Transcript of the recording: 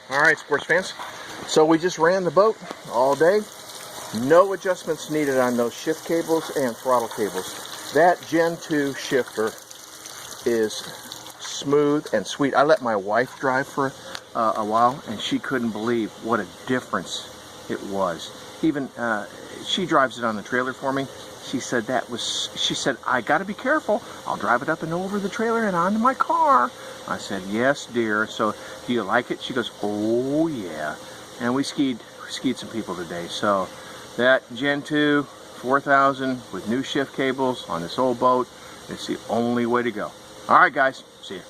All right, sports fans. So we just ran the boat all day. No adjustments needed on those shift cables and throttle cables. That Gen 2 shifter is smooth and sweet. I let my wife drive for a while, and she couldn't believe what a difference it was. Even she drives it on the trailer for me. She said she said, I got to be careful. I'll drive it up and over the trailer and onto my car. I said, yes, dear. So, do you like it? She goes, oh, yeah. And we skied some people today. So, that Gen 2 4000 with new shift cables on this old boat, it's the only way to go. All right, guys. See you.